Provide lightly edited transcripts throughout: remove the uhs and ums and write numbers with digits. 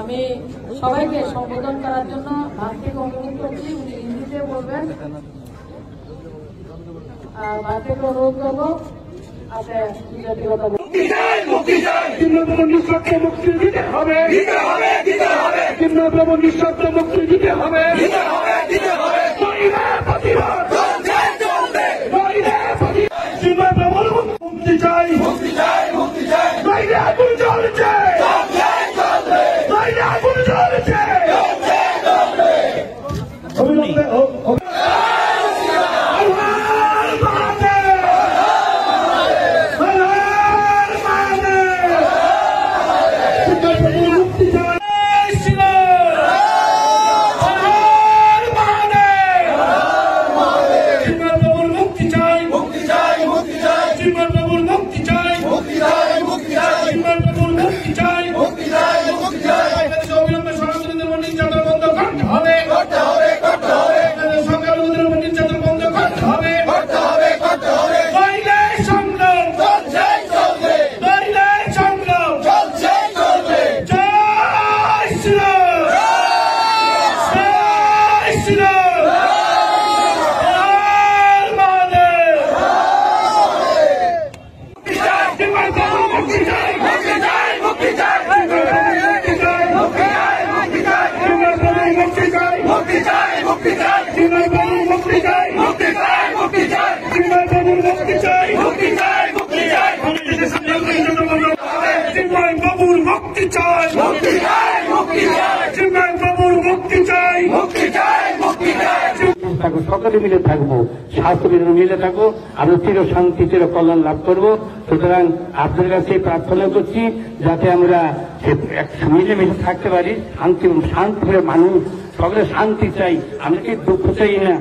আমি সবাইকে সম্বোধন করার জন্য ভাগ থেকে অনুরোধ করছি, উনি হিন্দিতে বলবেন। ভাগ থেকে অনুরোধ করবো আছে ব্যক্তিগত মুক্তি দিতে হবে, মুক্তি দিতে হবে। মুক্তি চাই, বাইরে আগুন জ্বলছে, বাইরে আগুন জ্বলছে। সকলে মিলে থাকবো, শাস্ত্রীয় মিলে থাকবো, আমরা চির শান্তি চির কল্যাণ লাভ করবো। সুতরাং আপনাদের কাছে প্রার্থনা করছি যাতে আমরা মিলেমিশে থাকতে পারি, শান্তি মানুষ সকলে শান্তি চাই, আমরা কি দুঃখ চাই না,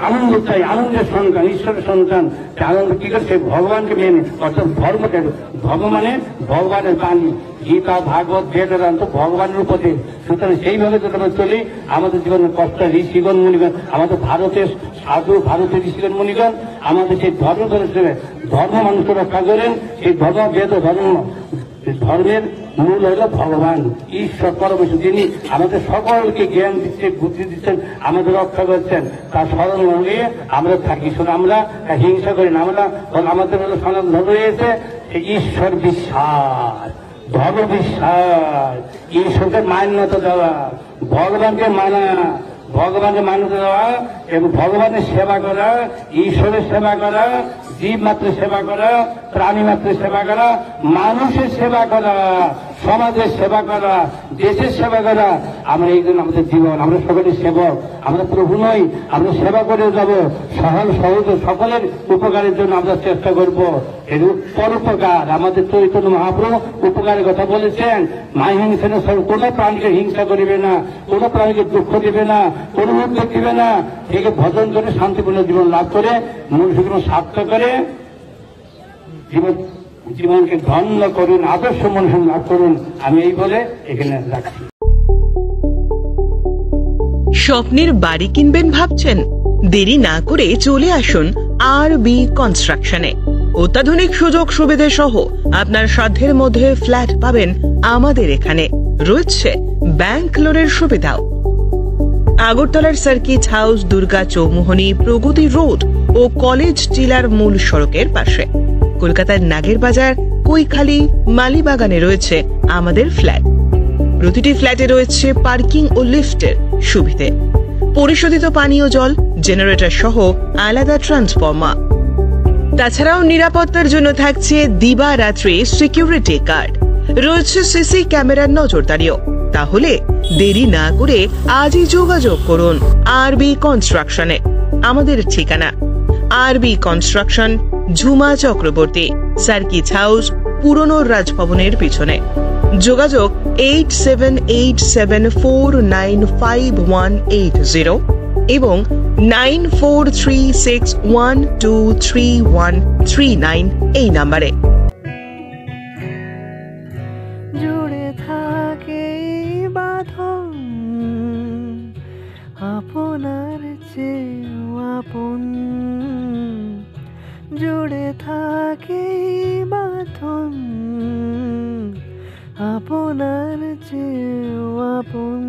আনন্দ চাই, আনন্দের সন্তান, ঈশ্বরের সন্তান। আনন্দ কি করে? সে ভগবানকে মেনে, অর্থাৎ ধর্মকে, ধর্ম মানে ভগবানের বাণী, গীতা ভাগবত বেদান্ত ভগবানের উপদেশ। সুতরাং সেইভাবে যদি আমরা চলি, আমাদের জীবনের কষ্ট ঋষিগণ মুনিগণ, আমাদের ভারতের সাধু, ভারতের ঋষিগণ মুনিগণ আমাদের সেই ধর্ম ধর্ম মানুষকে রক্ষা করেন। সেই ধর্ম বেদ ধর্মের মূল হল ভগবান, ঈশ্বর পরমেশ্বর, যিনি আমাদের সকলকে জ্ঞান দিচ্ছেন, বুদ্ধি দিচ্ছেন, আমাদের রক্ষা করছেন। তার স্মরণ নিয়ে আমরা থাকি। শুনে আমরা হিংসা করি না, আমরা আমাদের হলো সনাতন ধর্ম রয়েছে ঈশ্বর বিশ্বাস, ধর্ম বিশ্বাস, ঈশ্বরকে মান্যতা দেওয়া, ভগবানকে মানা, ভগবানকে মান্যতা দেওয়া এবং ভগবানের সেবা করা, ঈশ্বরের সেবা করা, জীব মাত্র সেবা করা, প্রাণী মাত্র সেবা করা, মানুষের সেবা করা, সমাজের সেবা করা, দেশের সেবা করা। আমরা এই জন্য আমাদের জীবন, আমরা সকলের সেবক, আমরা প্রভু নই, আমরা সেবা করে যাব, সহজ সহজ সকলের উপকারের জন্য আমরা চেষ্টা করব। এর পরোপকার, আমাদের চৈতন্য মহাপ্রভু উপকারের কথা বলেছেন, মাহিংসেন, কোন প্রাণীকে হিংসা করিবে না, কোন প্রাণীকে দুঃখ দিবে না, কোন উদ্যোগ দিবে না, একে ভজন করে শান্তিপূর্ণ জীবন লাভ করে মনুষ্য জীবন সার্থক করে জীবনকে ধন্য করুন, আদর্শ মনুষ্য লাভ করুন। আমি এই বলে এখানে রাখছি। স্বপ্নের বাড়ি কিনবেন ভাবছেন? দেরি না করে চলে আসুন RB কনস্ট্রাকশনে। অত্যাধুনিক সুযোগ সুবিধা সহ আপনার সাধ্যের মধ্যে ফ্ল্যাট পাবেন আমাদের এখানে। রয়েছে ব্যাংক লোনের সুবিধাও। আগরতলার সার্কিট হাউস, দুর্গা চৌমুহনী, প্রগতি রোড ও কলেজ টিলার মূল সড়কের পাশে। কলকাতার নাগের বাজার, কৈখালি, মালিবাগানে রয়েছে আমাদের ফ্ল্যাট। প্রতিটি ফ্ল্যাটে রয়েছে পার্কিং ও লিফটের সুবিধে, পরিশোধিত পানীয় জল, জেনারেটর সহ আলাদা ট্রান্সফরমার। তাছাড়াও নিরাপত্তার জন্য থাকছে দিবারাত্রি সিকিউরিটি গার্ড, রয়েছে সিসি ক্যামেরার নজরদারিও। তাহলে দেরি না করে আজই যোগাযোগ করুন RB কনস্ট্রাকশনে। আমাদের ঠিকানা RB construction, Jhuma Chakraborty, circuit house, পুরনো রাজভবনের পিছনে। যোগাযোগ 8787495180 এবং 9436123139 এই নাম্বারে। জুড়ে থাকে বাঁধন আপনার চেয়েও আপন, জুড়ে থাকে বাঁধন আপনার চেয়েও আপন।